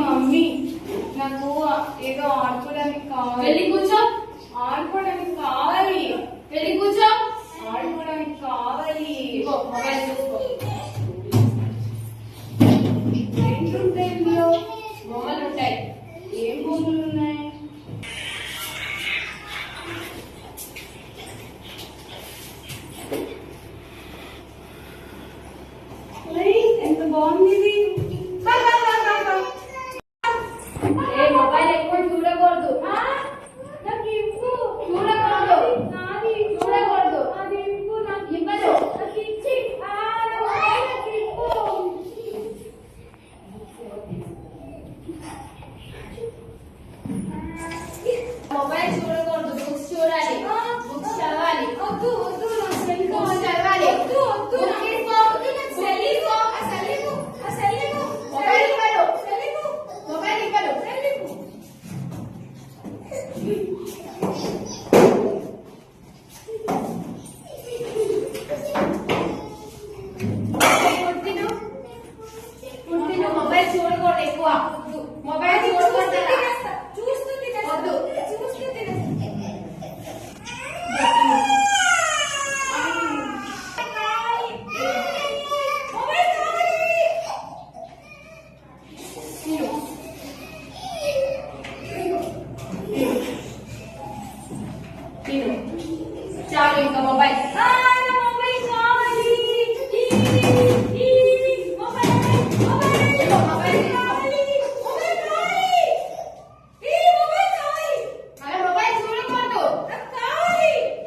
Mummy నాకు ఏదో ఆడుకోవడానికి కావాలి. వెళ్ళి కూర్చో. ఆడుకోవడానికి కావాలి. వెళ్ళి కూర్చో. ఆడుకోవడానికి కావాలి. మొబైల్ చూసుకో. ఏంటుంటాయి ఇందులో? బొమ్మలు ఉంటాయి. ఏం బొమ్మలు ఉన్నాయి? ఎంత బాగుంది ఇది. మొబైల్ ఎక్కువ చూడకూడదు. నాకు ఇవ్వు. చూడకూడదు. నాది చూడకూడదు. అది ఇవ్వు. నాకు ఇవ్వదు. నాకు ఇచ్చి. నాకు ఇవ్వు. మొబైల్ చూడకూడదు. బుక్స్ చూడాలి. బుక్స్ చదవాలి. వద్దు వద్దు నాకు సెల్ బుక్స్ కావాలి. చదవాలి. వద్దు వద్దు బుక్ తీసుకో. సెల్ ఇవ్వు. ఆ సెల్ ఇవ్వు. ఆ సెల్ ఇవ్వు. మొబైల్ ఇవ్వరు. సెల్ ఇవ్వు. మొబైల్ ఇవ్వరు. సెల్ ఇవ్వు. పుట్టిను మొబైల్ చూడకూడదు. ఎక్కువ మొబైల్ చూడకూడదు. చూస్తూ తినేస్తా. వద్దు. చూస్తూ తినేస్తా. తిను. చాలు ఇంకా మొబైల్. అలా మొబైల్ చూడకూడదు.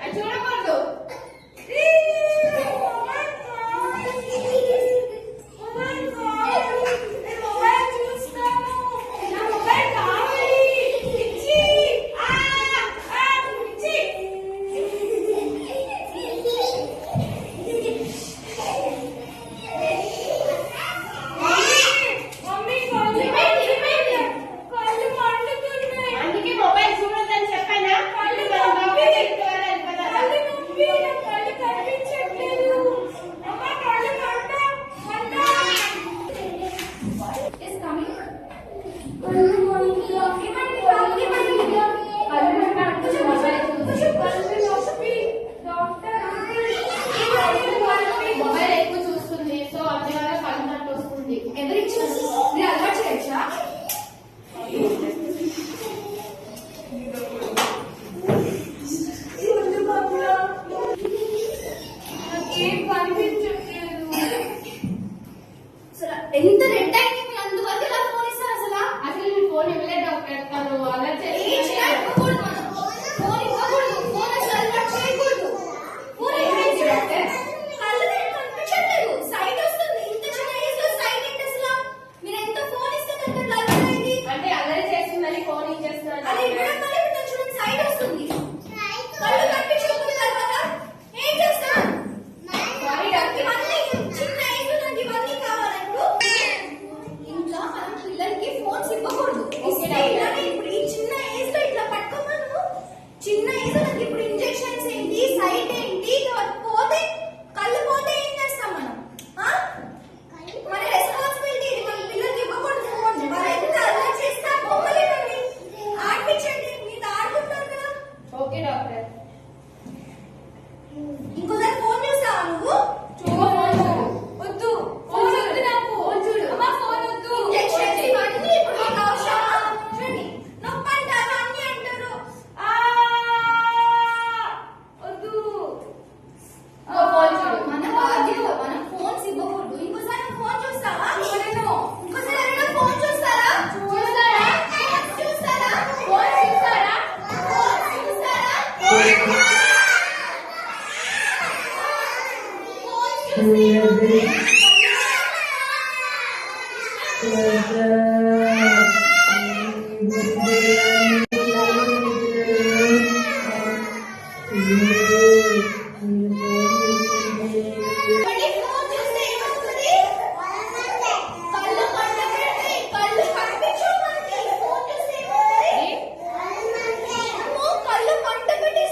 అది చూడకూడదు. అందుకే మొబైల్ చూడొద్దని చెప్పానా? మొబైల్ ఎక్కువ చూస్తుంది. సో అందువల్ల కళ్ళు నట్టు వస్తుంది. నాకేం కనిపించట్లేదు. ఎంత రెడ్ అయింది మీరు అందువల్ల ఇలా ఫోన్ ఇస్తారు అసలు అసలు నేను ఫోన్ ఇవ్వలేదు డాక్టర్. తను అలా ఇవ్వకూడదు మనం ఫోన్ ఇవ్వకూడదు ఫోన్ అసలు అలవాటు చేయకూడదు ఫోన్ ఏమైంది డాక్టర్? కళ్ళు కనిపించట్లేదు సైట్ వస్తుంది ఇంత చిన్న ఏజ్ లో సైట్ ఏంటి అసలు మీరు ఎంత ఫోన్ ఇస్తే కంటే లైట్ అయింది అంటే అల్లరి చేస్తుందని ఫోన్ ఇచ్చేస్తున్నాను. అది ఇవ్వడం వల్ల ఇప్పుడు చూడండి సైట్ వస్తుంది కళ్ళు కనిపించకపోతే తర్వాత ఏం చేస్తాం సారీ డాక్టర్. ఇవన్నీ చిన్న ఏజ్ లో నాకు ఇవన్నీ కావాలి ఇప్పుడు ఇంకా మనం పిల్లలకి ఫోన్స్ ఇవ్వకూడదు ఓకే డాక్టర్. ఇలానే ఇప్పుడు ఈ చిన్న ఏజ్ లో ఇట్లా పట్టుకోమను చిన్న ఏజ్ లో నాకు ఇప్పుడు ఇంజెక్షన్స్ ఏంటి సైట్ ఏంటి ఇవన్నీ పోతే కళ్ళు పోతే ఏం చేస్తాం మనం ఆ? మన రెస్పాన్సిబిలిటీ ఇది మన పిల్లలకి ఇవ్వకూడదు ఫోన్ వాళ్ళు ఎంత అలవాటు చేస్తే ఆ బొమ్మలు ఇవ్వండి ఆడిపించండి మీరు ఆడుకుంటారు కదా ఓకే డాక్టర్. ఇంకోసారి ఫోన్ చూస్తావా నువ్వు ఫోన్ చూడు. వద్దు. ఫోన్ వద్దు నాకు. ఫోన్ చూడు. అమ్మా ఫోన్ వద్దు. ఇంజెక్షన్స్ ఇవన్నీ ఇప్పుడు మీకు అవసరమా చూడండి నొప్పి అంటారు అన్ని అంటారు ఆ! వద్దు. ఫోన్ చూడు. మన బాధ్యత మనం ఫోన్స్ ఇవ్వకూడదు ఇంకోసారి ఫోన్ చూస్తావా ఇంకోసారి ఎవరైనా ఫోన్ చూస్తారా చూస్తారా? ఫోన్ చూస్తారా ఫోన్ చూస్తారా? ఫోన్ చూస్తారా ఫోన్ చూస్తే ఫోన్ చూస్తే ఏమవుతుంది కళ్ళు మంటపెట్టి కళ్ళు కనిపించు మనకి ఫోన్ చూస్తే ఏమవుతుంది అమ్మో, కళ్ళు మంటపెట్టి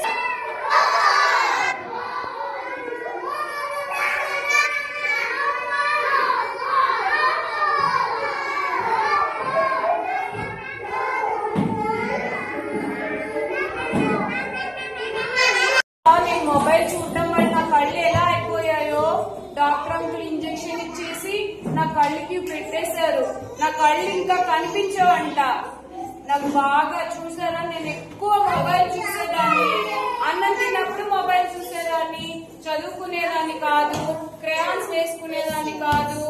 మొబైల్ చూడటం వల్ల నా కళ్ళు ఎలా అయిపోయాయో డాక్టర్ అంకుల్ ఇంజెక్షన్ ఇచ్చేసి నా కళ్ళకి పెట్టేశారు. నా కళ్ళు ఇంకా కనిపించవంట. నాకు బాగా చూసారా, నేను ఎక్కువ మొబైల్ చూసేదాన్ని. అన్నం తిన్నప్పుడు మొబైల్ చూసేదాన్ని, చదువుకునేదాన్ని కాదు, క్రేయాన్స్ వేసుకునేదాన్ని కాదు,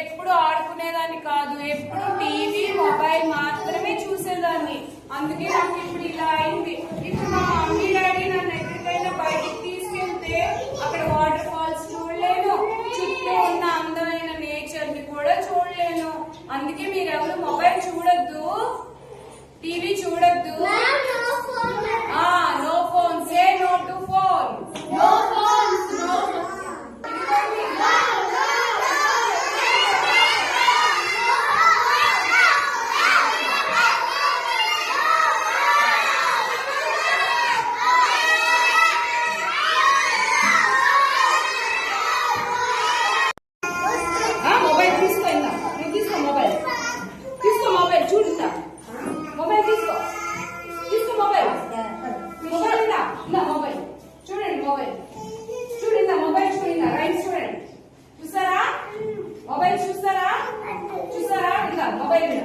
ఎప్పుడు ఆడుకునేదాన్ని కాదు, ఎప్పుడు టీవీ మొబైల్ మాత్రమే చూసేదాన్ని. అందుకే నాకు ఇప్పుడు ఇలా అయింది. ఇప్పుడు మా మమ్మీ డాడీ నన్ను ఎక్కడికైనా బయటికి తీసుకెళ్తే అక్కడ వాటర్ ఫాల్స్ చూడలేను, చుట్టూ ఉన్న అందమైన నేచర్ ని కూడా చూడలేను. అందుకే మీరెవరు మొబైల్ చూడొద్దు, టీవీ చూడొద్దు. No phone, say no to phone. No phones, no mobile తీసుకో, ఇందా నువ్వు తీసుకో మొబైల్, తీసుకో మొబైల్, చూడుందా మొబైల్ తీసుకో, తీసుకో మొబైల్, మొబైల్ ఇందా, ఇందా మొబైల్ చూడండి, మొబైల్ చూడిందా, మొబైల్ చూడిందా, రైట్ చూడండి. చూసారా మొబైల్, చూసారా చూసారా, ఇందా మొబైల్.